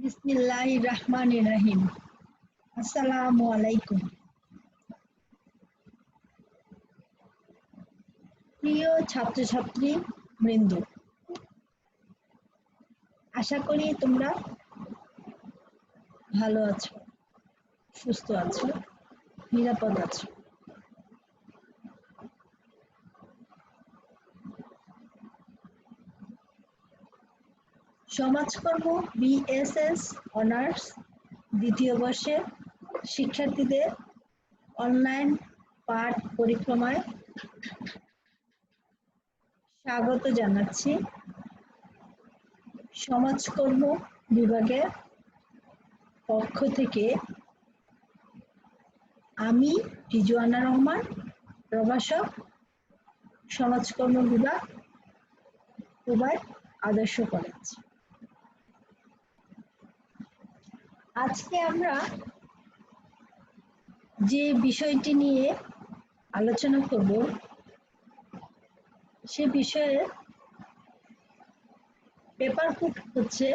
বিসমিল্লাহির রহমানির রহিম। আসসালামু আলাইকুম। প্রিয় ছাত্রছাত্রী বৃন্দ, আশা করি তোমরা ভালো আছো, সুস্থ আছো, নিরাপদ আছো। সমাজকর্ম বিএসএস অনার্স দ্বিতীয় বর্ষের শিক্ষার্থীদের অনলাইন পাঠ পরিক্রমায় স্বাগত জানাচ্ছি। সমাজকর্ম বিভাগের পক্ষ থেকে আমি রিজওয়ানা রহমান, প্রভাষক, সমাজকর্ম বিভাগ, কুবাইত আদর্শ কলেজ। আজকে আমরা যে বিষয়টি নিয়ে আলোচনা করব সে বিষয়ে পেপার কোড হচ্ছে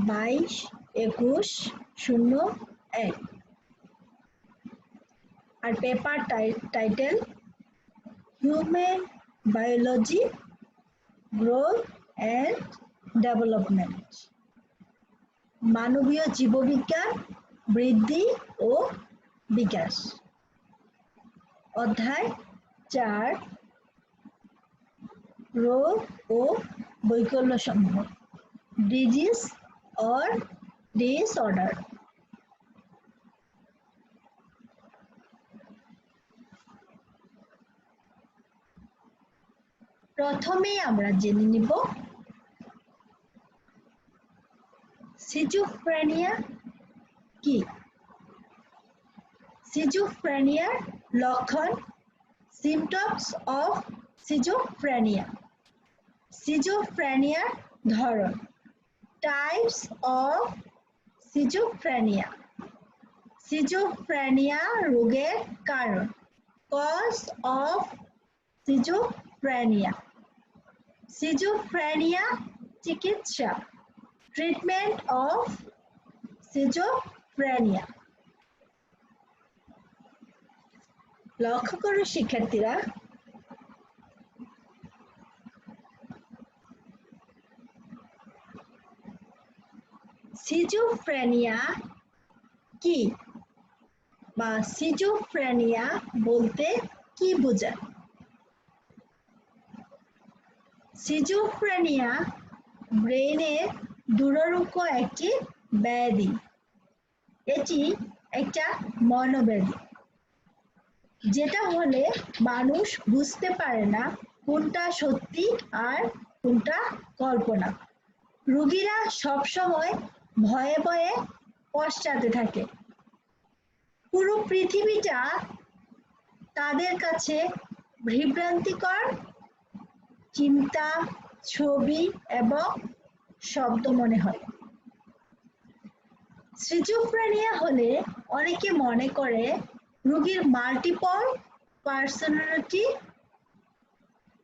22-21-01 আর paper title human biology, growth and development, মানবীয় জীববিজ্ঞান, বৃদ্ধি ও বিকাশ। অধ্যায় 4, রোগ ও বৈকল্যসমূহ, ডিজিজ অর ডিসঅর্ডার। প্রথমেই আমরা জেনে নিব সিজোফ্রেনিয়া কি। সিজোফ্রেনিয়ার লক্ষণ, সিমটমস অফ সিজোফ্রেনিয়া, সিজোফ্রেনিয়ার ধরন, টাইপস অফ সিজোফ্রেনিয়া, সিজোফ্রেনিয়া রোগের কারণ, কজ অফ সিজোফ্রেনিয়া, সিজোফ্রেনিয়া চিকিৎসা, ট্রিটমেন্ট অফ সিজোফ্রেনিয়া। লক্ষ্য করো শিক্ষার্থীরা, সিজোফ্রেনিয়া কি বা সিজোফ্রেনিয়া বলতে কি বোঝায়? সিজোফ্রেনিয়া ব্রেনের দুরারোগ্য একটি ব্যাধি। এটি একটা মনোব্যাধি, যেটা হলে মানুষ বুঝতে পারে না কোনটা সত্যি আর কোনটা কল্পনা। রোগীরা সবসময় ভয়ে ভয়ে পশ্চাতে থাকে। পুরো পৃথিবীটা তাদের কাছে বিভ্রান্তিকর চিন্তা, ছবি এবং শব্দ মনে হয়। সিজোফ্রেনিয়া হলে অনেকে মনে করে রোগীর মাল্টিপল পার্সোনালিটি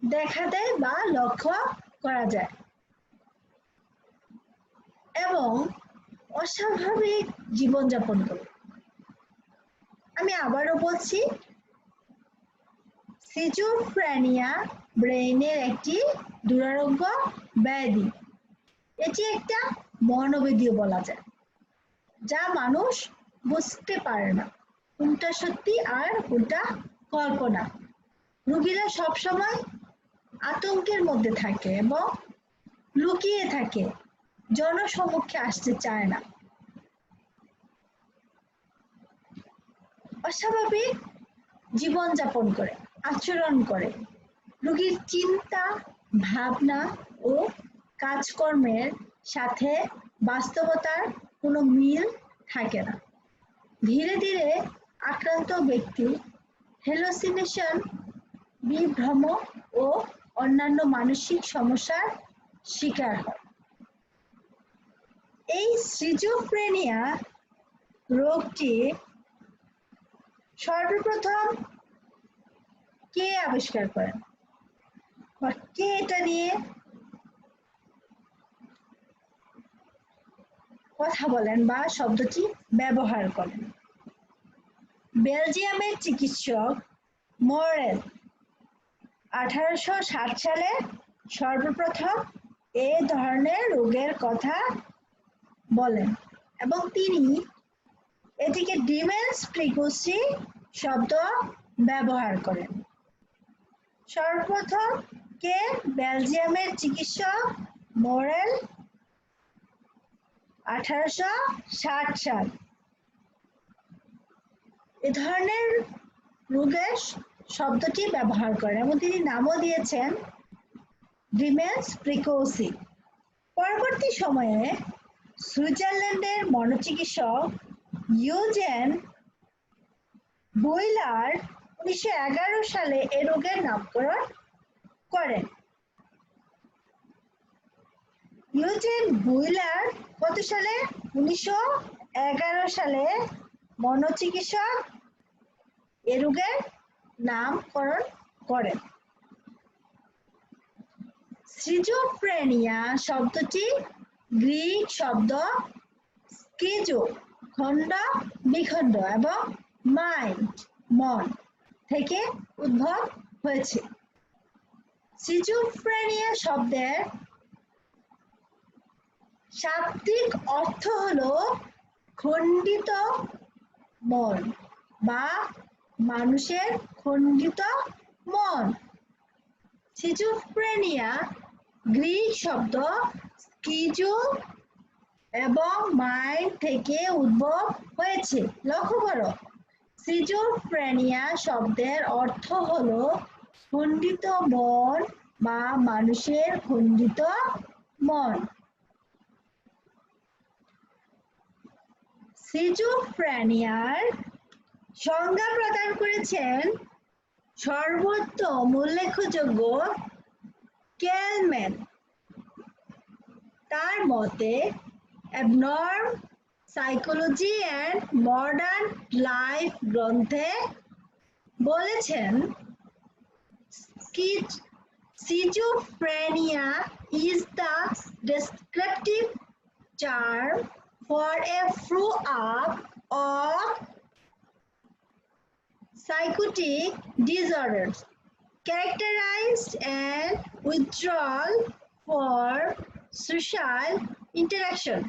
দেখা দেয় বা লক্ষ্য করা যায় এবং অস্বাভাবিক জীবনযাপন করে। আমি আবারও বলছি, সিজোফ্রেনিয়া ব্রেইনের একটি দুরারোগ্য ব্যাধি। এটি একটা মনোব্যাধিও বলা যায়, যা মানুষ বুঝতে পারে না কোনটা সত্যি আর কোনটা কল্পনা। রোগীরা সবসময় আতঙ্কের মধ্যে থাকে এবং লুকিয়ে থাকে, জনসমক্ষে আসতে চায় না, অস্বাভাবিক জীবনযাপন করে, আচরণ করে। রোগীর চিন্তা, ভাবনা ও কাজকর্মের সাথে বাস্তবতার কোনো মিল থাকে না। ধীরে ধীরে আক্রান্ত ব্যক্তি হ্যালুসিনেশন, বিভ্রম ও অন্যান্য মানসিক সমস্যার শিকার হয়। এই সিজোফ্রেনিয়া রোগটি সর্বপ্রথম কে আবিষ্কার করেন বা কে এটা নিয়ে কথা বলেন বা শব্দটি ব্যবহার করেন। বেলজিয়ামের চিকিৎসক মোরেল 1860 সালে সর্বপ্রথম এ ধরনের রোগের কথা বলেন এবং তিনি এটিকে ডিমেন্স প্রিকোসি শব্দ ব্যবহার করেন। সর্বপ্রথম কে? বেলজিয়ামের চিকিৎসক মোরেল 1860 সাল। এ ধরনের রোগের শব্দটি ব্যবহার করেন এবং তিনি নামও দিয়েছেন ডিমেন্স প্রিকোসি। পরবর্তী সময়ে সুইজারল্যান্ডের মনোচিকিৎসক ইউজেন বুইলার 1911 সালে এ রোগের নামকরণ করেন। ইউজেন বুইলার কত সালে? 1911 সালে মনোচিকিৎসক এ রোগের নামকরণ করেন। সিজোফ্রেনিয়া শব্দটি গ্রিক শব্দ স্কিজো খণ্ড বিখণ্ড এবং মাইন্ড মন থেকে উদ্ভব হয়েছে। সিজোফ্রেনিয়া শব্দের শাব্দিক অর্থ হলো খণ্ডিত মন বা মানুষের খণ্ডিত মন। সিজোফ্রেনিয়া গ্রিক শব্দ স্কিজো এবং মাইন্ড থেকে উদ্ভব হয়েছে। লক্ষ্য করো, সিজোফ্রেনিয়া শব্দের অর্থ হলো খণ্ডিত মন বা মানুষের খণ্ডিত মন। সিজোফ্রেনিয়ার সংজ্ঞা প্রদান করেছেন সর্বোত্তম উল্লেখযোগ্য কেলম্যান। তার মতে অ্যাবনর্ম সাইকোলজি অ্যান্ড মডার্ন লাইফ গ্রন্থে বলেছেন schizophrenia is the descriptive term for a brew-up of psychotic disorders characterized and withdrawal for social interaction.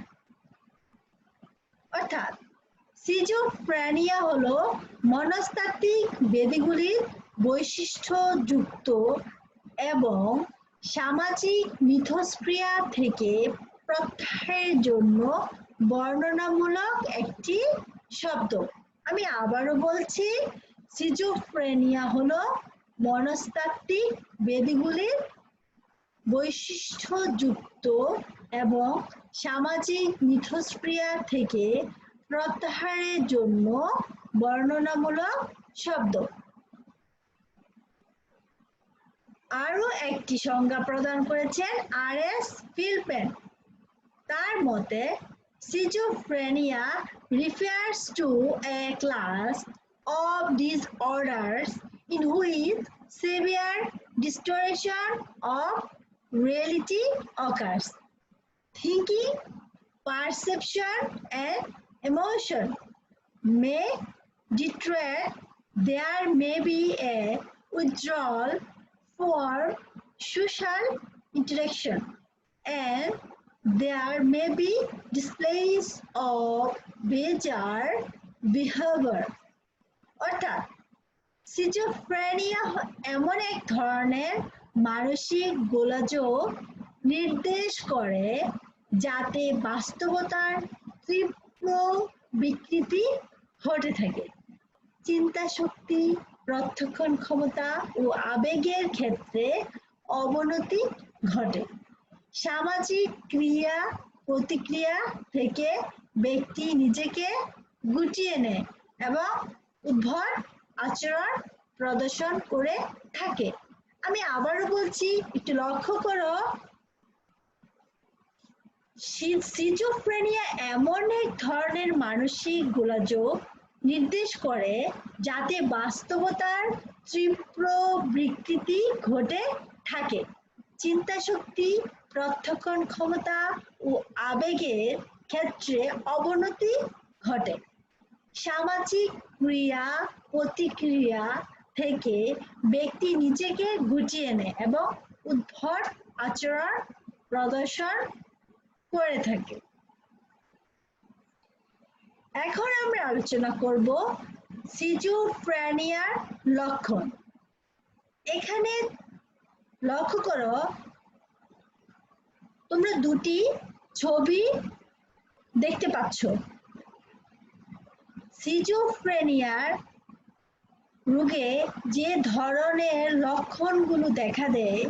অর্থাৎ সিজোফ্রেনিয়া হলো মনস্তাত্ত্বিক ব্যাধিগুলির বৈশিষ্ট্যযুক্ত এবং সামাজিক মিথস্ক্রিয়া থেকে প্রত্যাহারের জন্য বর্ণনামূলক একটি শব্দ। আমি আবারও বলছি, সিজোফ্রেনিয়া হলো মনস্তাত্ত্বিক ব্যাধিগুলির বৈশিষ্ট্যযুক্ত এবং সামাজিক মিথস্ক্রিয়া থেকে প্রত্যাহারের জন্য বর্ণনামূলক শব্দ। আরও একটি সংজ্ঞা প্রদান করেছেন আর.এস. ফিলপেন। তার মতে schizophrenia refers to a class of disorders in which severe distortion of reality occurs. Thinking, perception, and emotion may deteriorate. There may be a withdrawal from social interaction, and there may be displays of bizarre behavior. অর্থাৎ schizophrenia এমন এক ধরনের মানসিক গোলযোগ নির্দেশ করে যাতে বাস্তবতার তীব্র বিকৃতি ঘটে থাকে। চিন্তা শক্তি, প্রত্যক্ষণ ক্ষমতা ও আবেগের ক্ষেত্রে অবনতি ঘটে। সামাজিক ক্রিয়া প্রতিক্রিয়া থেকে ব্যক্তি নিজেকে গুটিয়ে নেয় এবং উদ্ভট আচরণ প্রদর্শন করে থাকে। আমি আবারও বলছি, একটু লক্ষ্য করো, সিজোফ্রেনিয়া এমন এক ধরনের মানসিক গোলযোগ নির্দেশ করে যাতে বাস্তবতার তীব্র বিকৃতি ঘটে থাকে। চিন্তাশক্তি, প্রত্যক্ষণ ক্ষমতা ও আবেগের ক্ষেত্রে অবনতি ঘটে। সামাজিক ক্রিয়া প্রতিক্রিয়া থেকে ব্যক্তি নিজেকে গুটিয়ে নেয় এবং উদ্ভট আচরণ প্রদর্শন করে থাকে। এখন আমরা আলোচনা করব সিজোফ্রেনিয়ার লক্ষণ। এখানে লক্ষ্য করো, তোমরা দুটি ছবি দেখতে পাচ্ছ। সিজোফ্রেনিয়ার রোগে যে ধরনের লক্ষণগুলো দেখা দেয়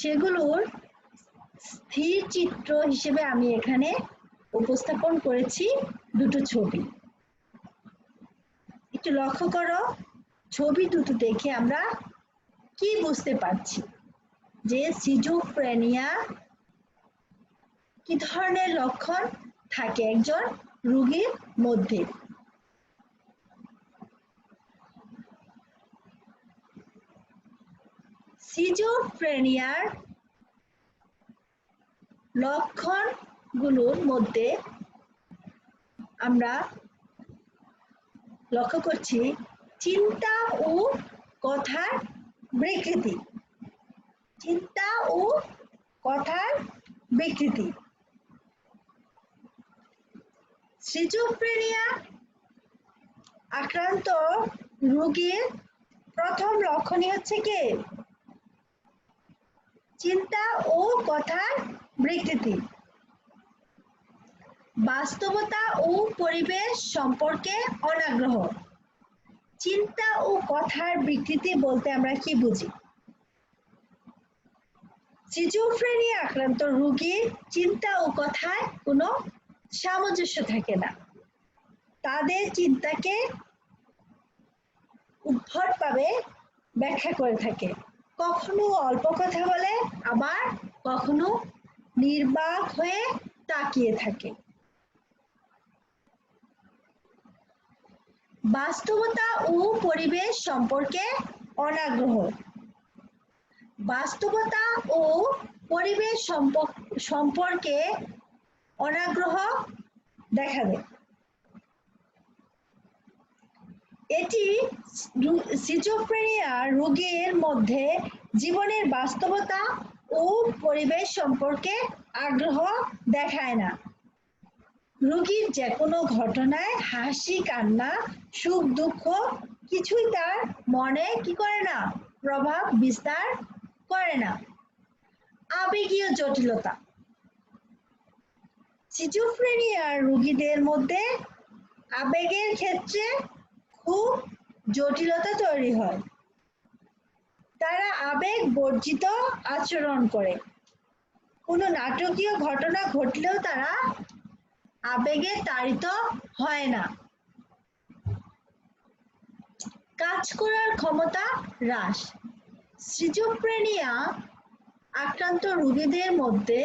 সেগুলোর স্থির চিত্র হিসেবে আমি এখানে উপস্থাপন করেছি দুটো ছবি। একটু লক্ষ্য করো, ছবি দুটো দেখে আমরা কি বুঝতে পারছি যে সিজোফ্রেনিয়া কি ধরনের লক্ষণ থাকে একজন রোগীর মধ্যে। সিজোফ্রেনিয়ার লক্ষণগুলোর মধ্যে আমরা লক্ষ্য করছি চিন্তা ও কথার বিকৃতি। চিন্তা ও কথার বিকৃতি। সিজোফ্রেনিয়া আক্রান্ত রোগীর প্রথম লক্ষণই হচ্ছে কি? চিন্তা ও কথার বিকৃতি। বাস্তবতা ও পরিবেশ সম্পর্কে অনাগ্রহ। চিন্তা ও কথার বিকৃতি বলতে আমরা কি বুঝি? সিজোফ্রেনিয়া আক্রান্ত রোগীর চিন্তা ও কথায় কোনো সামঞ্জস্য থাকে না। তাদের চিন্তাকে উদ্ভটভাবে ব্যাখ্যা করে থাকে। কখনো অল্প কথা বলে, আবার কখনো নির্বাক হয়ে তাকিয়ে থাকে। বাস্তবতা ও পরিবেশ সম্পর্কে অনাগ্রহ। বাস্তবতা ও পরিবেশ সম্পর্কে অনাগ্রহ দেখা দেয়। এটি সিজোফ্রেনিয়া রোগীর মধ্যে জীবনের বাস্তবতা ও পরিবেশ সম্পর্কে আগ্রহ দেখায় না। রোগীর যে কোনো ঘটনায় হাসি কান্না সুখ দুঃখ কিছুই তার মনে কি করে না, প্রভাব বিস্তার করে না। আবেগীয় জটিলতা। সিজোফ্রেনিয়া রোগীদের মধ্যে আবেগের ক্ষেত্রে খুব জটিলতা তৈরি হয়। তারা আবেগ বর্জিত আচরণ করে। কোনো নাটকীয় ঘটনা ঘটলেও তারা আবেগে তাড়িত হয় না। কাজ করার ক্ষমতা হ্রাস। সিজোফ্রেনিয়া আক্রান্ত রোগীদের মধ্যে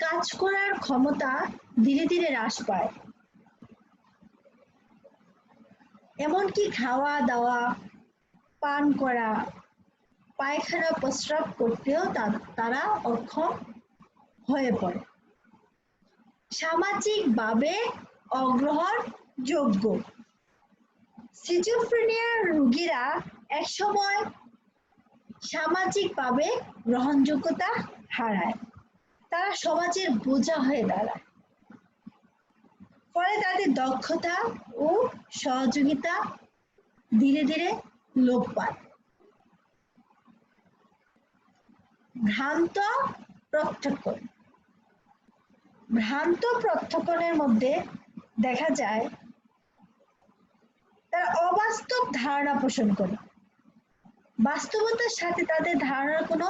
কাজ করার ক্ষমতা ধীরে ধীরে হ্রাস পায়। এমনকি খাওয়া দাওয়া, পান করা, পায়খানা প্রস্রাব করতেও তারা অক্ষম হয়ে পড়ে। সামাজিকভাবে অগ্রহণযোগ্য। সিজোফ্রেনিয়া রোগীরা একসময় সামাজিকভাবে গ্রহণযোগ্যতা হারায়। তারা সমাজের বোঝা হয়ে দাঁড়ায়। ফলে তাদের দক্ষতা ও সহযোগিতা ধীরে ধীরে লোপ পায়। ভ্রান্ত প্রত্যক্ষণ। ভ্রান্ত প্রত্যক্ষণের মধ্যে দেখা যায় তারা অবাস্তব ধারণা পোষণ করে। বাস্তবতার সাথে তাদের ধারণার কোনো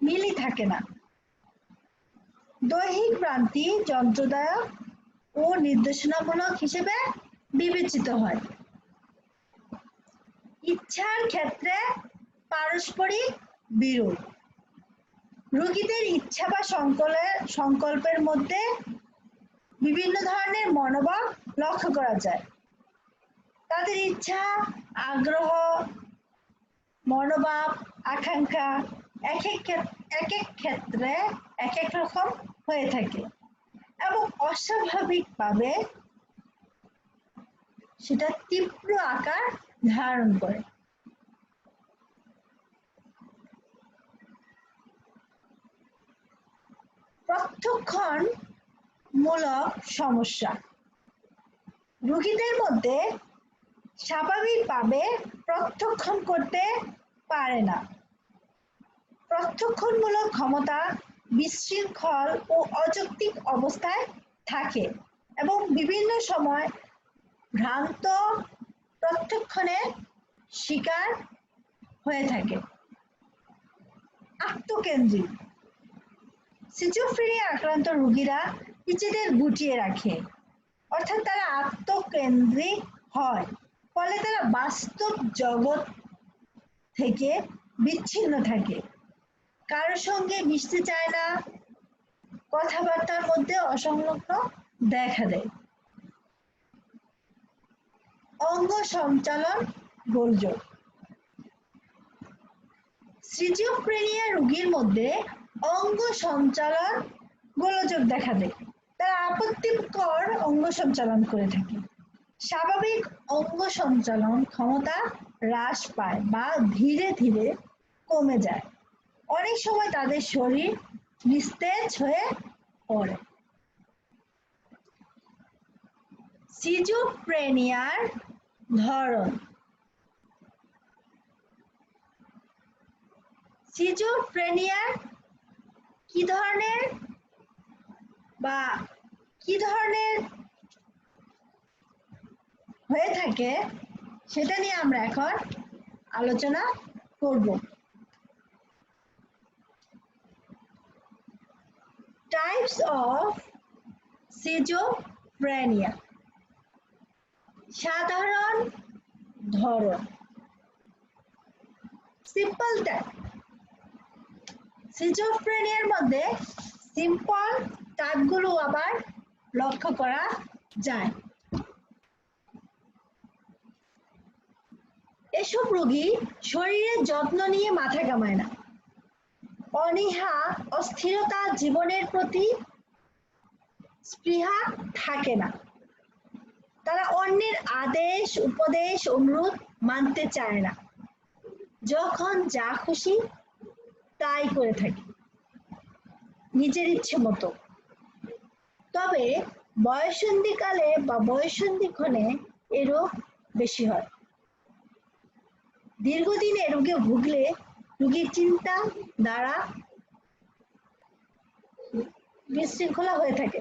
মিলই থাকে না। দৈহিক ভ্রান্তি যন্ত্রদায়ক ও নির্দেশনামূলক হিসেবে বিবেচিত হয়। ইচ্ছার ক্ষেত্রে পারস্পরিক বিরোধ। রোগীদের ইচ্ছা বা সংকল্পের মধ্যে বিভিন্ন ধরনের মনোভাব লক্ষ্য করা যায়। তাদের ইচ্ছা, আগ্রহ, মনোভাব আকাঙ্ক্ষা এক এক ক্ষেত্রে এক এক রকম হয়ে থাকে এবং অস্বাভাবিকভাবে সেটা তীব্র আকার ধারণ করে। প্রত্যক্ষণমূলক সমস্যা রোগীদের মধ্যে স্বাভাবিকভাবে প্রত্যক্ষণ করতে পারে না। প্রত্যক্ষণমূলক ক্ষমতা বিশৃঙ্খল ও অযৌক্তিক অবস্থায় থাকে এবং বিভিন্ন সময় ভ্রান্ত প্রত্যক্ষণের শিকার হয়ে থাকে। আত্মকেন্দ্রিক সিজোফ্রেনিয়া আক্রান্ত রোগীরা নিজেদের গুটিয়ে রাখে, অর্থাৎ তারা আত্মকেন্দ্রিক হয়, ফলে তারা বাস্তব জগৎ থেকে বিচ্ছিন্ন থাকে, কারোর সঙ্গে মিশতে চায় না, কথাবার্তার মধ্যে অসংলগ্ন দেখা দেয়। অঙ্গ সঞ্চালন গোলযোগ সিজোফ্রেনিয়া রোগীর মধ্যে অঙ্গ সঞ্চালন গোলযোগ দেখা দেয়। তারা আপত্তিকর অঙ্গ সঞ্চালন করে থাকে। স্বাভাবিক অঙ্গ সঞ্চালন ক্ষমতা হ্রাস পায় বা ধীরে ধীরে কমে যায়। অনেক সময় তাদের শরীর নিস্তেজ হয়ে পড়ে। সিজোফ্রেনিয়ার ধরন সিজোফ্রেনিয়ার কি ধরনের হয়ে থাকে সেটা নিয়ে আমরা এখন আলোচনা করব। টাইপস অফ সিজোফ্রেনিয়া সাধারণ ধরন সিম্পল টাইপ সিজোফ্রেনিয়ার মধ্যে সিম্পল টাইপগুলো আবার লক্ষ্য করা যায়। এসব রোগী শরীরের যত্ন নিয়ে মাথা কামায় না, অনীহা অস্থিরতা জীবনের প্রতি স্পৃহা থাকে না, তারা অন্যের আদেশ উপদেশ অনুরোধ মানতে চায় না, যখন যা খুশি তাই করে থাকে নিজের ইচ্ছে মতো। তবে বয়ঃসন্ধিকালে বা বয়ঃসন্ধিক্ষণে এ রোগ বেশি হয়। দীর্ঘদিন এ রোগে ভুগলে রোগীর চিন্তা দ্বারা বিশৃঙ্খলা হয়ে থাকে।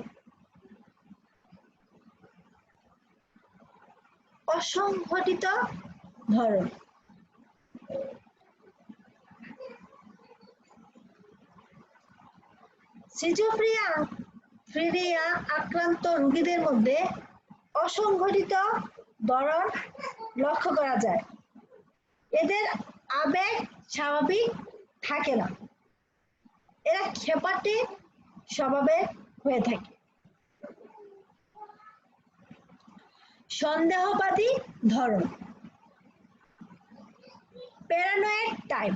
অসংগঠিত ধরন সিজোফ্রেনিয়া আক্রান্ত রোগীদের মধ্যে অসংগঠিত ধরন লক্ষ্য করা যায়। এদের আবেগ স্বাভাবিক থাকে না, এরা খেপাটে স্বভাবের হয়ে থাকে। সন্দেহবাদী ধরন প্যারানয়েড টাইপ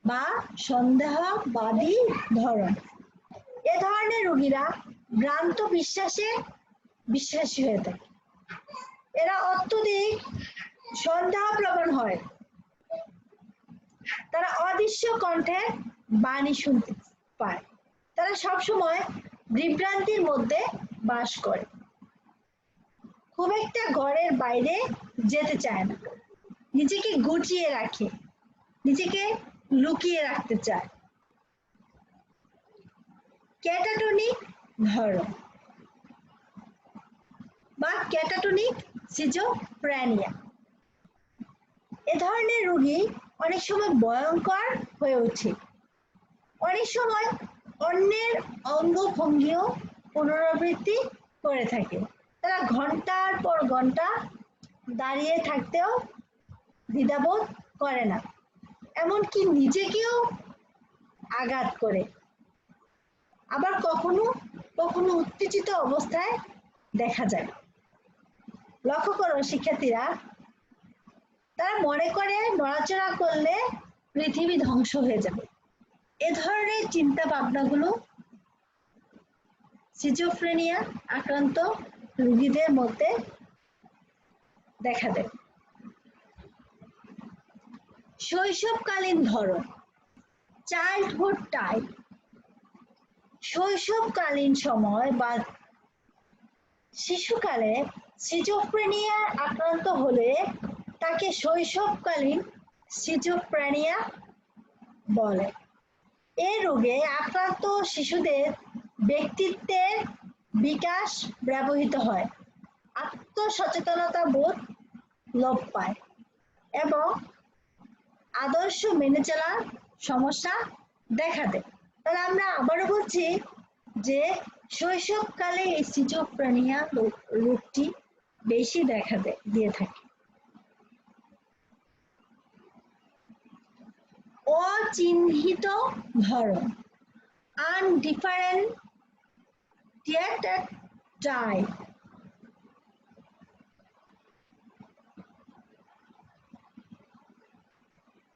বা সন্দেহবাদী ধরন এ ধরনের রোগীরা ভ্রান্ত বিশ্বাসে বিশ্বাসী হয়ে থাকে। এরা অত্যধিক সন্দেহপ্রবণ হয়, তারা অদৃশ্য কণ্ঠে বাণী শুনতে পায়, তারা সবসময় বিভ্রান্তির মধ্যে বাস করে, খুব একটা ঘরের বাইরে যেতে চায় না, নিজেকে গুটিয়ে রাখে, নিজেকে লুকিয়ে রাখতে চায়। ক্যাটাটনিক ধরন বা ক্যাটাটনিক সিজোফ্রেনিয়া এ ধরনের রোগী অনেক সময় ভয়ঙ্কর হয়ে ওঠে, অনেক সময় অন্যের অঙ্গভঙ্গিও পুনরাবৃত্তি করে থাকে। তারা ঘন্টার পর ঘন্টা দাঁড়িয়ে থাকতেও দ্বিধাবোধ করে না, এমনকি নিজেকেও আঘাত করে। আবার কখনো কখনো উত্তেজিত অবস্থায় দেখা যায়। লক্ষ্য করো শিক্ষার্থীরা, তারা মনে করে নড়াচড়া করলে পৃথিবী ধ্বংস হয়ে যাবে। এ ধরনের চিন্তা ভাবনাগুলো সিজোফ্রেনিয়া আক্রান্ত রোগীদের মধ্যে দেখা দেয়। শৈশবকালীন ধরন, চাইল্ডহুড টাইপ। শৈশবকালীন সময় বা শিশুকালে সিজোফ্রেনিয়া আক্রান্ত হলে তাকে শৈশবকালীন সিজোফ্রেনিয়া বলে। এই রোগে আক্রান্ত শিশুদের ব্যক্তিত্বের বিকাশ ব্যবহৃত হয়, আত্মসচেতনতা বোধ লোপ পায় এবং আদর্শ মেনে চলার সমস্যা দেখা দেয়। তাহলে আমরা আবারও বলছি যে শৈশবকালে এই সিজোফ্রেনিয়া রোগটি বেশি দেখা দিয়ে থাকে। অচিহ্নিত ধরন, আনডিফারেন্টিয়েটেড টাইপ।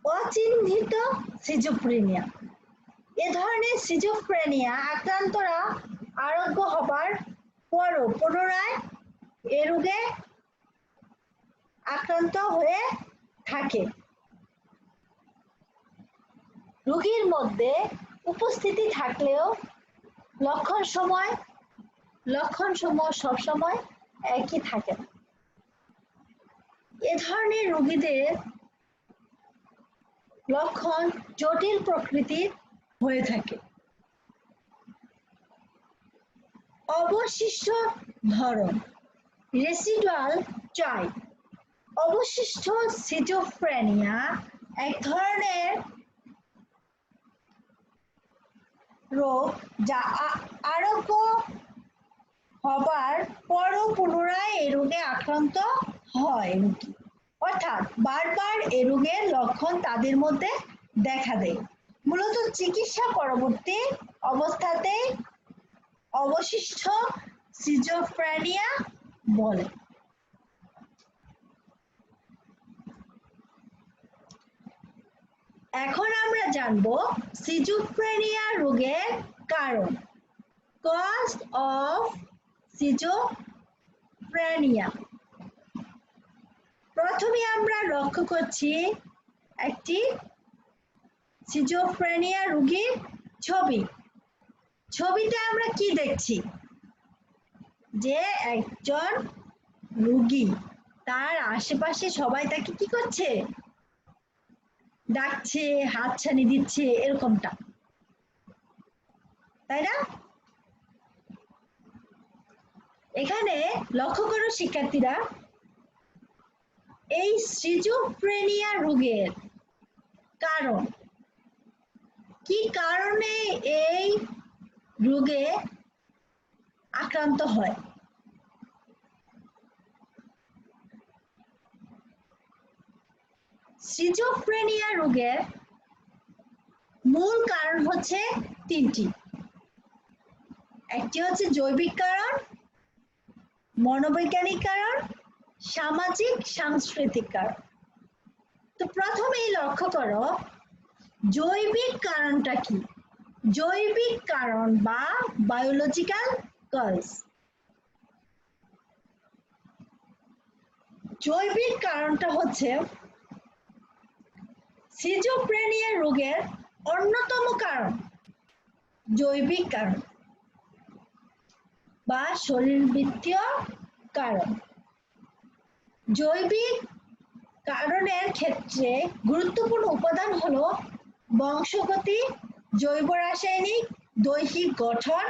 অচিহ্নিত সিজোফ্রেনিয়া, এ ধরনের সিজোফ্রেনিয়া আক্রান্তরা আরোগ্য হবার পরও পুনরায় এ রোগে আক্রান্ত হয়ে থাকে। রোগীর মধ্যে উপস্থিতি থাকলেও লক্ষণসমূহ সবসময় একই থাকে না। এ ধরনের রোগীদের লক্ষণ জটিল প্রকৃতির হয়ে থাকে। অবশিষ্ট ধরন, রেসিডুয়াল টাইপ। অবশিষ্ট সিজোফ্রেনিয়া এক ধরনের রোগ যা আরোগ্য হবার পরও পুনরায় এই রোগে আক্রান্ত হয় রোগী, অর্থাৎ বারবার এই রোগের লক্ষণ তাদের মধ্যে দেখা দেয়। মূলত চিকিৎসা পরবর্তী অবস্থাতে অবশিষ্ট সিজোফ্রেনিয়া বলে। এখন আমরা জানব সিজোফ্রেনিয়া রোগের কারণ, কজ অফ সিজোফ্রেনিয়া। প্রথমে আমরা লক্ষ্য করছি একটি সিজোফ্রেনিয়া রোগীর ছবি। ছবিতে আমরা কি দেখছি, যে একজন রোগী, তার আশেপাশে সবাই তাকে কি করছে, ডাকছে, হাতছানি দিচ্ছে, এরকমটা, তাই না? এখানে লক্ষ্য করো শিক্ষার্থীরা, এই সিজোফ্রেনিয়া রোগের কারণ কি, কারণে এই রোগে আক্রান্ত হয়। সিজোফ্রেনিয়া রোগের মূল কারণ হচ্ছে তিনটি। একটি হচ্ছে জৈবিক কারণ, মনোবৈজ্ঞানিক কারণ, সামাজিক সাংস্কৃতিক কারণ। তো প্রথমেই লক্ষ্য করো জৈবিক কারণটা কি। জৈবিক কারণ বা বায়োলজিক্যাল কজ। জৈবিক কারণটা হচ্ছে সিজোফ্রেনিয়া রোগের অন্যতম কারণ জৈবিক কারণ বা শরীরবৃত্তীয় কারণ। জৈবিক কারণের ক্ষেত্রে গুরুত্বপূর্ণ উপাদান হলো বংশগতি, জৈব রাসায়নিক, দৈহিক গঠন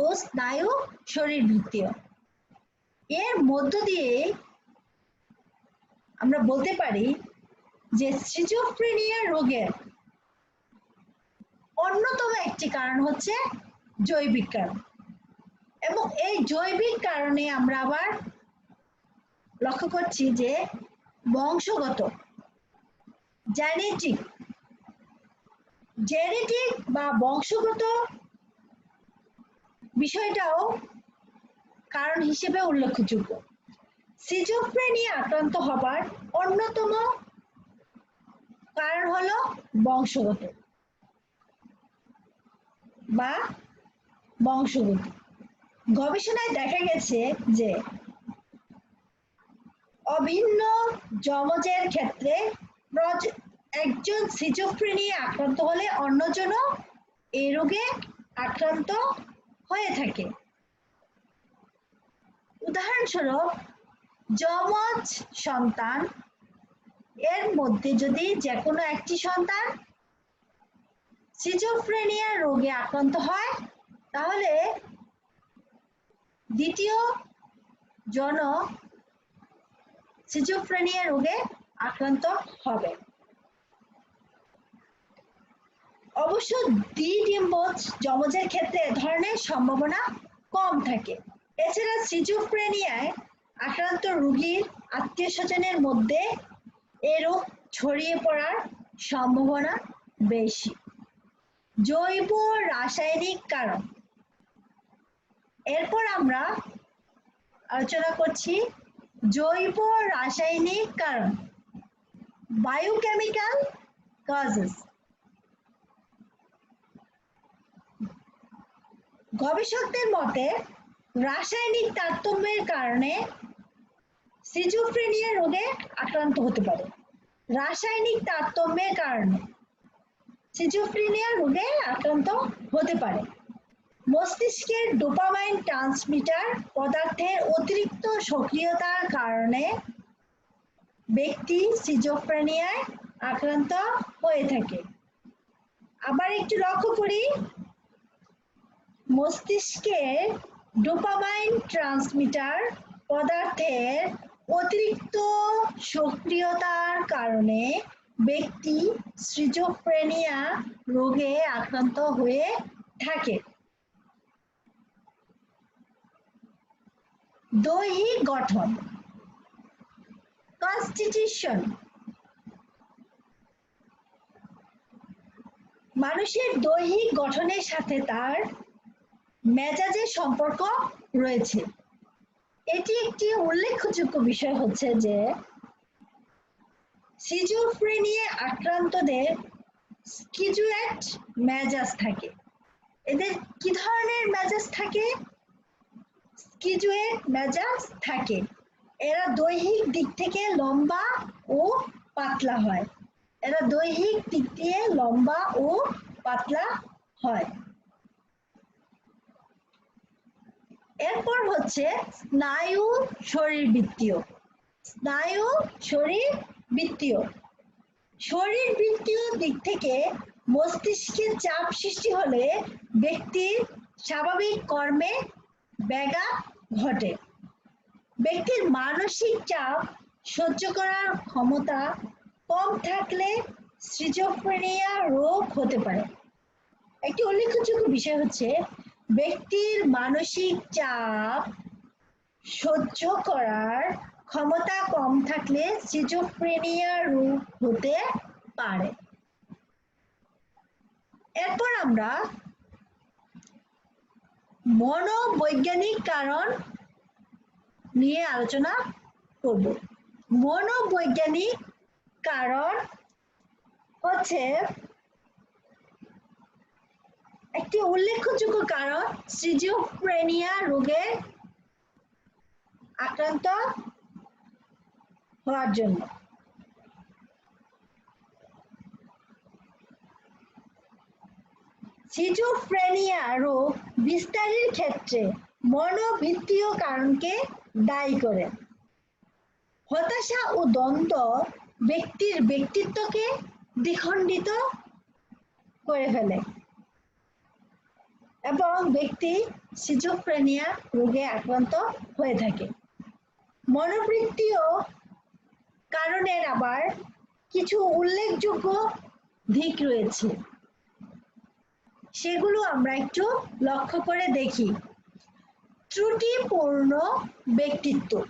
ও স্নায়ু শরীরবৃত্তীয়। এর মধ্য দিয়ে আমরা বলতে পারি যে সিজোফ্রেনিয়া রোগের অন্যতম একটি কারণ হচ্ছে জৈবিক কারণ, এবং এই জৈবিক কারণে আমরা আবার লক্ষ্য করছি যে বংশগত, জেনেটিক বা বংশগত বিষয়টাও কারণ হিসেবে উল্লেখযোগ্য। সিজোফ্রেনিয়া আক্রান্ত হবার অন্যতম কারণ হলো বংশগত বা বংশগত। গবেষণায় দেখা গেছে যে অভিন্ন যমজের ক্ষেত্রে একজন সিজোফ্রেনিয়া আক্রান্ত হলে অন্যজনও এই রোগে আক্রান্ত হয়ে থাকে। উদাহরণস্বরূপ, যমজ সন্তান এর মধ্যে যদি যে কোনো একটি সন্তান সিজোফ্রেনিয়া রোগে আক্রান্ত হয়, তাহলে দ্বিতীয় জন সিজোফ্রেনিয়া রোগে আক্রান্ত হবে। অবশ্য দ্বিডিম্বজ যমজের ক্ষেত্রে এ ধরনের সম্ভাবনা কম থাকে। এছাড়া সিজোফ্রেনিয়ায় আক্রান্ত রোগীর আত্মীয়-স্বজনের মধ্যে এ রোগ ছড়িয়ে পড়ার সম্ভাবনা বেশি। জৈব রাসায়নিক কারণ। এরপর আমরা আলোচনা করছি জৈব রাসায়নিক কারণ, বায়োকেমিক্যাল কজেস। গবেষকদের মতে রাসায়নিক তারতম্যের কারণে সিজোফ্রেনিয়া রোগে আক্রান্ত হতে পারে। রাসায়নিক তারতম্যের কারণে সিজোফ্রেনিয়া রোগে আক্রান্ত হতে পারে। মস্তিষ্কের ডোপামাইন ট্রান্সমিটার পদার্থের অতিরিক্ত সক্রিয়তার কারণে ব্যক্তি সিজোফ্রেনিয়ায় আক্রান্ত হয়ে থাকে। আবার একটু লক্ষ্য করি, মস্তিষ্কের ডোপামাইন ট্রান্সমিটার পদার্থের অতিরিক্ত সক্রিয়তার কারণে ব্যক্তি সিজোফ্রেনিয়া রোগে আক্রান্ত হয়ে থাকে। দৈহিক গঠন, কনস্টিটিউশন। মানুষের দৈহিক গঠনের সাথে তার মেজাজের সম্পর্ক রয়েছে। এটি একটি উল্লেখযোগ্য বিষয় হচ্ছে যে সিজোফ্রেনিয়া আক্রান্তদের স্কিজুয়েট মেজাজ থাকে। এদের কি ধরনের মেজাজ থাকে? স্কিজুয়েট মেজাজ থাকে। এরা দৈহিক দিক থেকে লম্বা ও পাতলা হয়। এরা দৈহিক দিক দিয়ে লম্বা ও পাতলা হয়। এরপর হচ্ছে স্নায়ু শরীরবৃত্তীয়। স্নায়ু শরীরবৃত্তীয়। শরীরবৃত্তীয় দিক থেকে মস্তিষ্কে চাপ সৃষ্টি হলে ব্যক্তির স্বাভাবিক কর্মে ব্যাঘাত ঘটে। ব্যক্তির মানসিক চাপ সহ্য করার ক্ষমতা কম থাকলে সিজোফ্রেনিয়া রোগ হতে পারে। একটি উল্লেখযোগ্য বিষয় হচ্ছে ব্যক্তির মানসিক চাপ সহ্য করার ক্ষমতা কম থাকলে সিজোফ্রেনিয়া রোগ হতে পারে। এরপর আমরা মনোবৈজ্ঞানিক কারণ নিয়ে আলোচনা করব। মনোবৈজ্ঞানিক কারণ হচ্ছে একটি উল্লেখযোগ্য কারণ সিজোফ্রেনিয়া রোগে আক্রান্ত হওয়ার জন্য। সিজোফ্রেনিয়া রোগ বিস্তারের ক্ষেত্রে মনোবৃত্তীয় কারণকে দায়ী করে। হতাশা ও দ্বন্দ্ব ব্যক্তির ব্যক্তিত্বকে দ্বিখণ্ডিত করে ফেলে এবং ব্যক্তি সিজোফ্রেনিয়া রোগে আক্রান্ত হয়ে থাকে। মনোবৃত্তীয় কারণের আবার কিছু উল্লেখযোগ্য দিক রয়েছে, সেগুলো আমরা একটু লক্ষ্য করে দেখি। ত্রুটিপূর্ণ ব্যক্তিত্ব।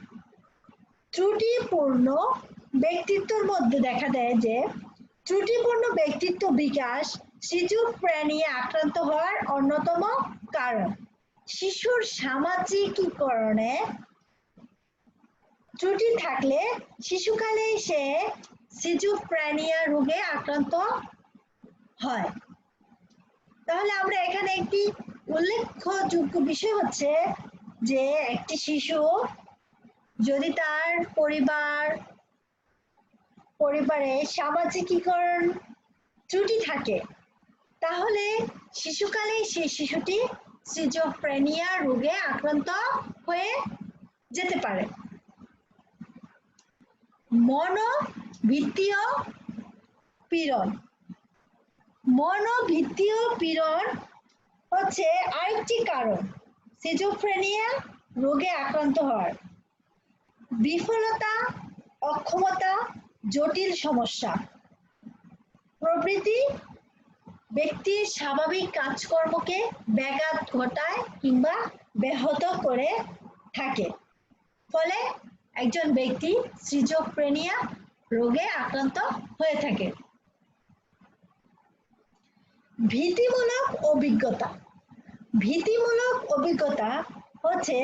ত্রুটিপূর্ণ ব্যক্তিত্বের মধ্যে দেখা দেয় যে ত্রুটিপূর্ণ ব্যক্তিত্ব বিকাশ সিজোফ্রেনিয়া আক্রান্ত হওয়ার অন্যতম কারণ। শিশুর সামাজিকীকরণে ত্রুটি থাকলে শিশুকালে সে সিজোফ্রেনিয়া রোগে আক্রান্ত হয়। তাহলে আমরা এখানে একটি উল্লেখযোগ্য বিষয় হচ্ছে যে একটি শিশু যদি তার পরিবারে সামাজিকীকরণ ত্রুটি থাকে তাহলে শিশুকালে সেই শিশুটি সিজোফ্রেনিয়া রোগে আক্রান্ত হয়ে যেতে পারে। মনোবৃত্তীয় পীড়ন হচ্ছে আরেকটি কারণ সিজোফ্রেনিয়া রোগে আক্রান্ত হওয়ার। বিফলতা, অক্ষমতা, জটিল সমস্যা প্রভৃতি ব্যক্তির স্বাভাবিক কাজকর্মকে ব্যাঘাত ঘটায় কিংবা ব্যাহত করে থাকে, ফলে একজন ব্যক্তি সিজোফ্রেনিয়া রোগে আক্রান্ত হয়ে থাকে। ভীতিমূলক অভিজ্ঞতা হচ্ছে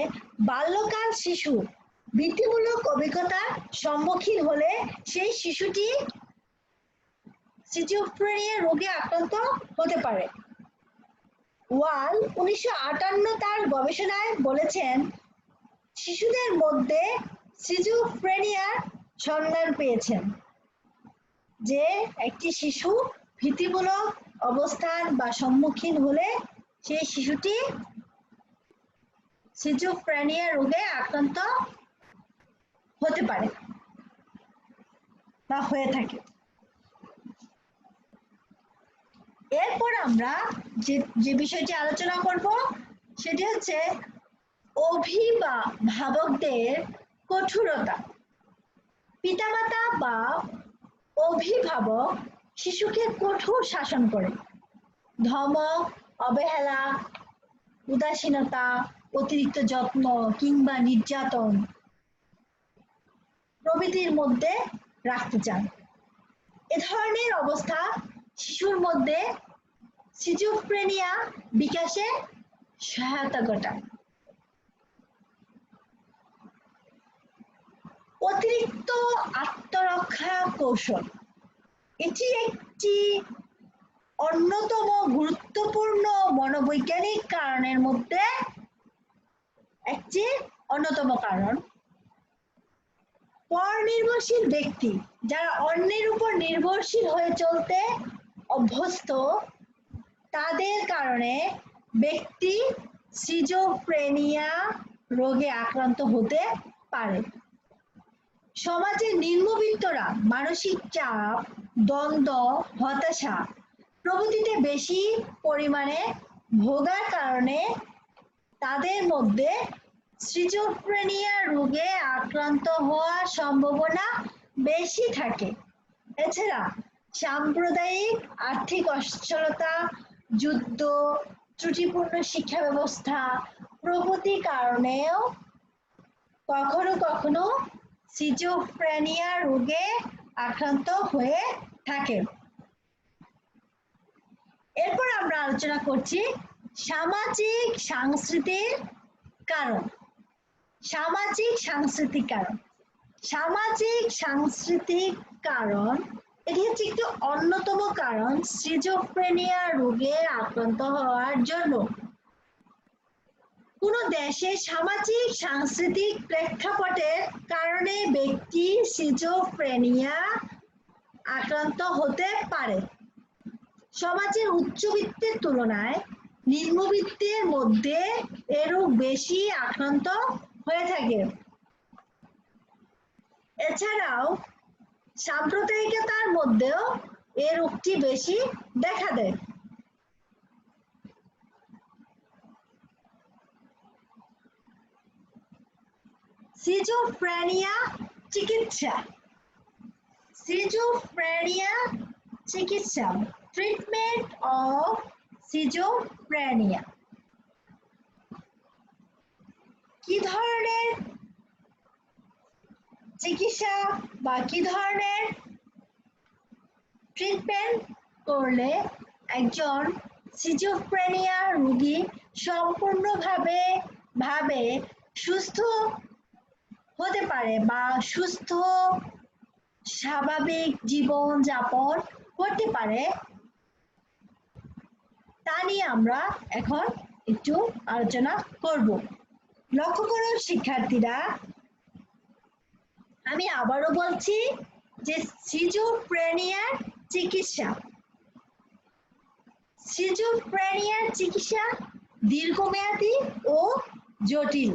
বাল্যকাল শিশু ভীতিমূলক অভিজ্ঞতার সম্মুখীন হলে সেই শিশুটি সিজোফ্রেনিয়া রোগে আক্রান্ত হতে পারে। ওয়াল 1958 তার গবেষণায় বলেছেন শিশুদের মধ্যে সিজোফ্রেনিয়ার সন্ধান পেয়েছেন যে একটি শিশু ভীতিমূলক অবস্থান বা সম্মুখীন হলে সেই শিশুটি সিজোফ্রেনিয়া রোগে আক্রান্ত হতে পারে বা হয়ে থাকে। এরপর আমরা যে বিষয়টি আলোচনা করব সেটি হচ্ছে অভিভাবকদের কঠোরতা। পিতামাতা বা অভিভাবক শিশুকে কঠোর শাসন করে। ধমক, অবহেলা, উদাসীনতা, অতিরিক্ত যত্ন কিংবা নির্যাতন প্রভৃতির মধ্যে রাখতে চান। এ ধরনের অবস্থা শিশুর মধ্যে সিজোফ্রেনিয়া বিকাশে সহায়তা ঘটায়। অতিরিক্ত আত্মরক্ষা কৌশল এটি একটি অন্যতম গুরুত্বপূর্ণ মনোবৈজ্ঞানিক কারণের মধ্যে একটি অন্যতম কারণ। পরনির্ভরশীল ব্যক্তি যারা অন্যের উপর নির্ভরশীল হয়ে চলতে অভ্যস্ত তাদের কারণে ব্যক্তি সিজোফ্রেনিয়া রোগে আক্রান্ত হতে পারে। সমাজের নিম্নবিত্তরা মানসিক চাপ, দ্বন্দ্ব, হতাশা প্রভৃতিতে বেশি পরিমাণে ভোগার কারণে তাদের মধ্যে সিজোফ্রেনিয়া রোগে আক্রান্ত হওয়ার সম্ভাবনা বেশি থাকে। এছাড়া সাম্প্রদায়িক আর্থিক অসচ্ছলতা, যুদ্ধ, ত্রুটিপূর্ণ শিক্ষা ব্যবস্থা প্রভৃতি কারণেও কখনো কখনো সিজোফ্রেনিয়া রোগে আক্রান্ত হয়ে থাকে। এরপর আমরা আলোচনা করছি সামাজিক সাংস্কৃতিক কারণ। সামাজিক সাংস্কৃতিক কারণ এটি হচ্ছে একটি অন্যতম কারণ সিজোফ্রেনিয়া রোগে আক্রান্ত হওয়ার জন্য। কোনো দেশের সামাজিক সাংস্কৃতিক প্রেক্ষাপটের কারণে ব্যক্তি সিজোফ্রেনিয়া আক্রান্ত হতে পারে। সমাজের উচ্চবিত্তের তুলনায় নিম্নবিত্তের মধ্যে এ রোগ বেশি আক্রান্ত হয়ে থাকে। এছাড়াও সাম্প্রদায়িকতার মধ্যেও এ রোগটি বেশি দেখা দেয়। সিজোফ্রেনিয়া চিকিৎসা ট্রিটমেন্ট অফ সিজোফ্রেনিয়া। কি ধরনের চিকিৎসা বা কি ধরনের ট্রিটমেন্ট করলে একজন সিজোফ্রেনিয়া রোগী সম্পূর্ণভাবে সুস্থ হতে পারে বা সুস্থ স্বাভাবিক জীবন যাপন করতে পারে, তা নিয়ে আমরা এখন একটু আলোচনা করব। লক্ষ্য করো শিক্ষার্থীরা, আমি আবারও বলছি যে সিজোফ্রেনিয়ার চিকিৎসা দীর্ঘমেয়াদী ও জটিল।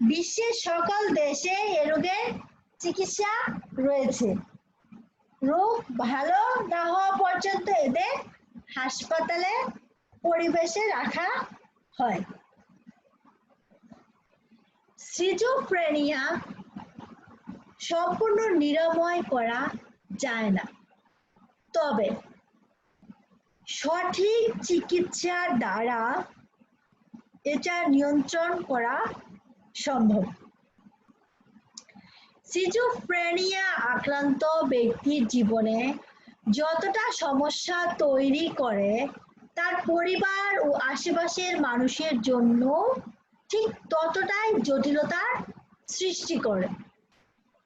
বিশ্বের সকল দেশে এ রোগের চিকিৎসা রয়েছে। রোগ ভালো না হওয়া পর্যন্ত এদের হাসপাতালে পরিবেশে রাখা হয়। সিজোফ্রেনিয়া সম্পূর্ণ নিরাময় করা যায় না, তবে সঠিক চিকিৎসার দ্বারা এটা নিয়ন্ত্রণ করা সম্ভব। সিজোফ্রেনিয়া আক্রান্ত ব্যক্তির জীবনে যতটা সমস্যা তৈরি করে, তার পরিবার ও আশেপাশের মানুষের জন্য ঠিক ততটাই জটিলতার সৃষ্টি করে।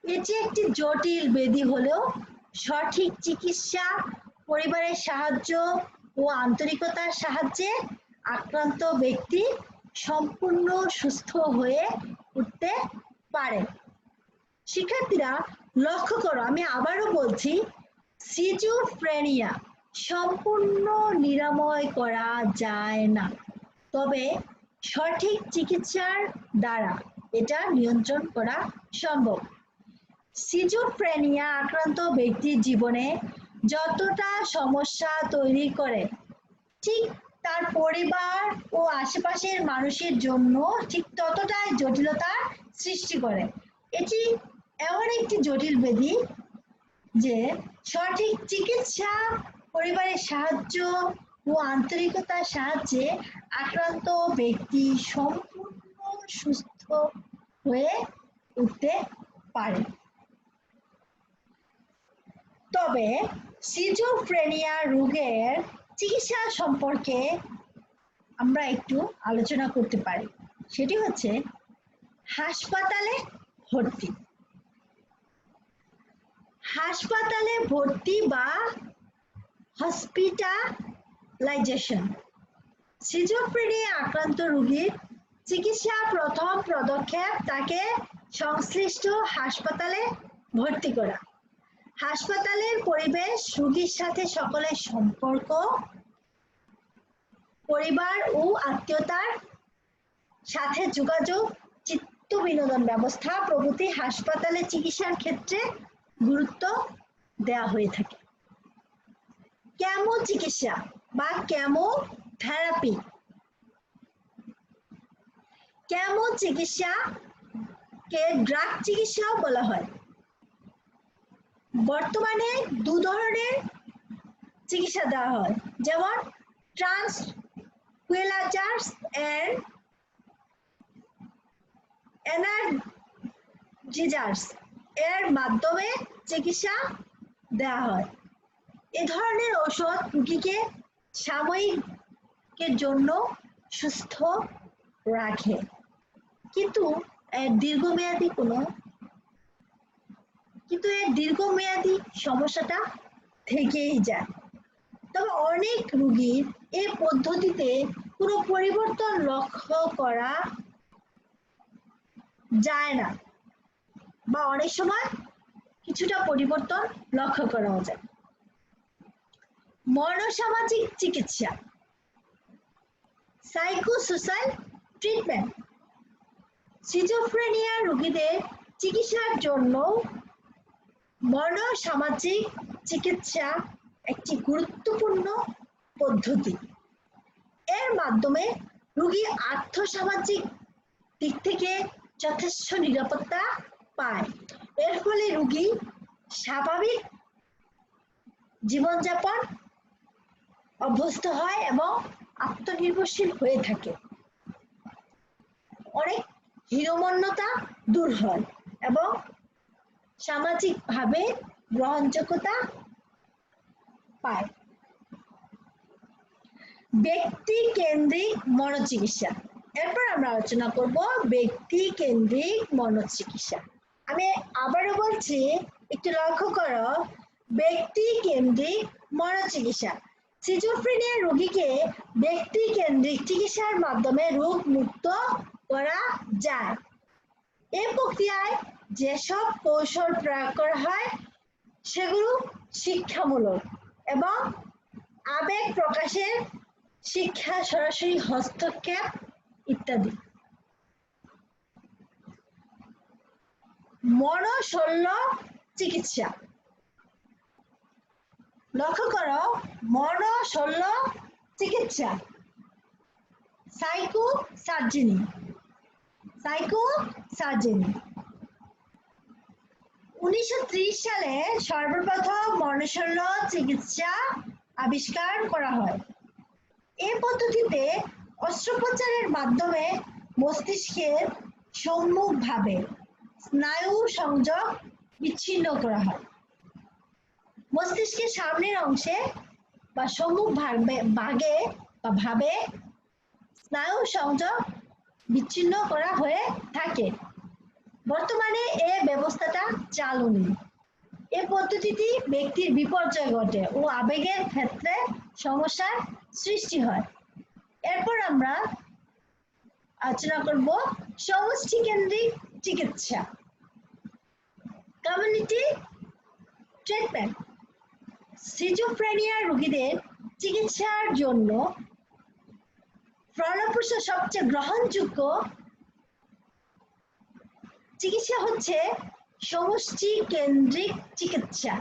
এটি একটি জটিল ব্যাধি হলেও সঠিক চিকিৎসা, পরিবারের সাহায্য ও আন্তরিকতার সাহায্যে আক্রান্ত ব্যক্তি সম্পূর্ণ সুস্থ হয়ে উঠতে পারে। শিক্ষার্থীরা লক্ষ্য করো, আমি আবারও বলছি, সিজোফ্রেনিয়া সম্পূর্ণ নিরাময় করা যায় না, তবে সঠিক চিকিৎসার দ্বারা এটা নিয়ন্ত্রণ করা সম্ভব। সিজোফ্রেনিয়া আক্রান্ত ব্যক্তির জীবনে যতটা সমস্যা তৈরি করে, ঠিক তার পরিবার ও আশেপাশের মানুষের জন্য ঠিক ততটাই জটিলতার সৃষ্টি করে। এটি এমন একটি জটিল ব্যাধি যে সঠিক চিকিৎসা, পরিবারের সাহায্য ও আন্তরিকতার সাহায্যে আক্রান্ত ব্যক্তি সম্পূর্ণ সুস্থ হয়ে উঠতে পারে। তবে সিজোফ্রেনিয়া রোগের চিকিৎসা সম্পর্কে আমরা একটু আলোচনা করতে পারি। সেটি হচ্ছে হাসপাতালে ভর্তি। হাসপাতালে ভর্তি বা হসপিটালাইজেশন। সিজোফ্রেনিয়া আক্রান্ত রোগীর চিকিৎসা প্রথম পদক্ষেপ তাকে সংশ্লিষ্ট হাসপাতালে ভর্তি করা। হাসপাতালের পরিবেশ, রোগীর সাথে সকলের সম্পর্ক, পরিবার ও আত্মীয়তার সাথে যোগাযোগ, চিত্ত বিনোদন ব্যবস্থা প্রভৃতি হাসপাতালে চিকিৎসার ক্ষেত্রে গুরুত্ব দেওয়া হয়ে থাকে। কেমো চিকিৎসা বা কেমোথেরাপি। কেমো চিকিৎসাকে ড্রাগ চিকিৎসাও বলা হয়। বর্তমানে দু ধরনের চিকিৎসা দেওয়া হয়, যেমন ট্রান্সকুয়েলাজার্স এন্ড এনার্জিজার্স এর মাধ্যমে চিকিৎসা দেওয়া হয়। এ ধরনের ঔষধ রোগীকে সাময়িকের জন্য সুস্থ রাখে, কিন্তু এর দীর্ঘমেয়াদী সমস্যাটা থেকেই যায়। তবে অনেক রোগীর এই পদ্ধতিতে কোনো পরিবর্তন লক্ষ্য করা যায় না, বা অনেক সময় কিছুটা পরিবর্তন লক্ষ্য করা যায়। মনোসামাজিক চিকিৎসা, সাইকোসোশ্যাল ট্রিটমেন্ট। সিজোফ্রেনিয়া রোগীদের চিকিৎসার জন্য মনোসামাজিক চিকিৎসা একটি গুরুত্বপূর্ণ পদ্ধতি। এর মাধ্যমে রোগী আর্থসামাজিক দিক থেকে যথেষ্ট নিরাপত্তা পায়। এর ফলে রোগী স্বাভাবিক জীবনযাপন অভ্যস্ত হয় এবং আত্মনির্ভরশীল হয়ে থাকে। অনেক হীনমন্যতা দূর হয় এবং সামাজিকভাবে গ্রহণযোগ্যতা পায়। ব্যক্তি কেন্দ্রিক মনোচিকিৎসা। এরপর আমরা আলোচনা করব ব্যক্তি কেন্দ্রিক মনোচিকিৎসা। আমি আবারও বলছি, একটু লক্ষ্য করো, ব্যক্তি কেন্দ্রিক মনোচিকিৎসা। সিজোফ্রেনিয়া রোগীকে ব্যক্তি কেন্দ্রিক চিকিৎসার মাধ্যমে রোগ মুক্ত করা যায়। এই প্রক্রিয়ায় যেসব কৌশল প্রয়োগ করা হয় সেগুলো শিক্ষামূলক এবং আবেগ প্রকাশের শিক্ষা, সরাসরি হস্তক্ষেপ ইত্যাদি। মনশল্য চিকিৎসা। লক্ষ্য করো, মনশল্য চিকিৎসা, সাইকোসার্জেনি। 1930 সালে সর্বপ্রথম মনশল্য চিকিৎসা আবিষ্কার করা হয়। এই পদ্ধতিতে অস্ত্রোপচারের মাধ্যমে মস্তিষ্কের সম্মুখভাবে স্নায়ু সংযোগ বিচ্ছিন্ন করা হয়। মস্তিষ্কের সামনের অংশে বা সম্মুখ ভাগে বা ভাবে স্নায়ু সংযোগ বিচ্ছিন্ন করা হয়ে থাকে। বর্তমানে এই ব্যবস্থাটা চালু নেই। এই পদ্ধতিটি ব্যক্তির বিপর্যয় ঘটে ও আবেগের ক্ষেত্রে সমস্যার সৃষ্টি হয়। এরপর আমরা আলোচনা করব সমষ্টি কেন্দ্রিক চিকিৎসা, কমিউনিটি ট্রিটমেন্ট। সিজোফ্রেনিয়া রোগীদের চিকিৎসার জন্য ফলপ্রসূ সবচেয়ে গ্রহণযোগ্য চিকিৎসা হচ্ছে সমষ্টি কেন্দ্রিক চিকিৎসা।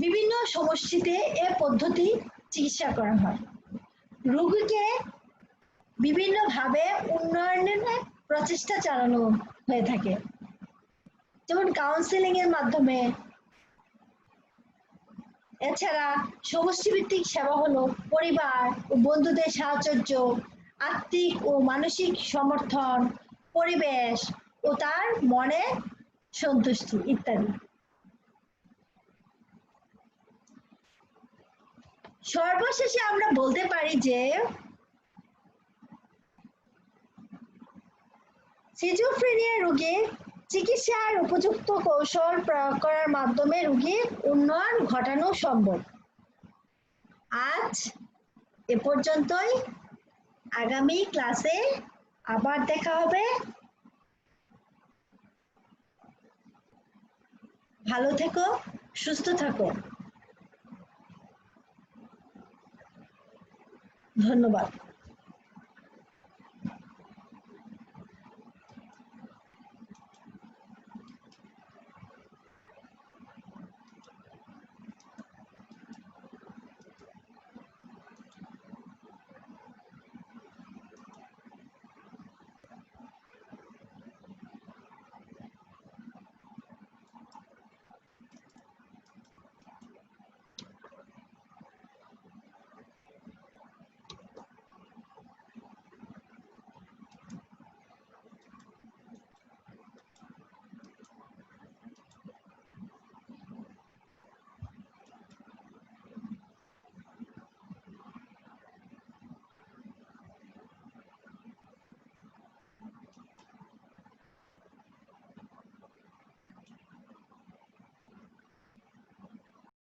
বিভিন্ন সমষ্টিতে এ পদ্ধতি চিকিৎসা করা হয়। রোগীকে বিভিন্নভাবে উন্নয়নের প্রচেষ্টা চালানো হয়ে থাকে, যেমন কাউন্সেলিং এর মাধ্যমে। এছাড়া সমষ্টিভিত্তিক সেবা হলো পরিবার ও বন্ধুদের সাহচর্য, আর্থিক ও মানসিক সমর্থন, পরিবেশ ও তার মনে সন্তুষ্টি ইত্যাদি। সর্বশেষে আমরা বলতে পারি যে সিজোফ্রেনিয়া রোগীর চিকিৎসার উপযুক্ত কৌশল প্রয়োগ করার মাধ্যমে রোগীর উন্নয়ন ঘটানো সম্ভব। আজ এ পর্যন্তই। আগামী ক্লাসে আবার দেখা হবে। ভালো থেকো, সুস্থ থাকো। ধন্যবাদ।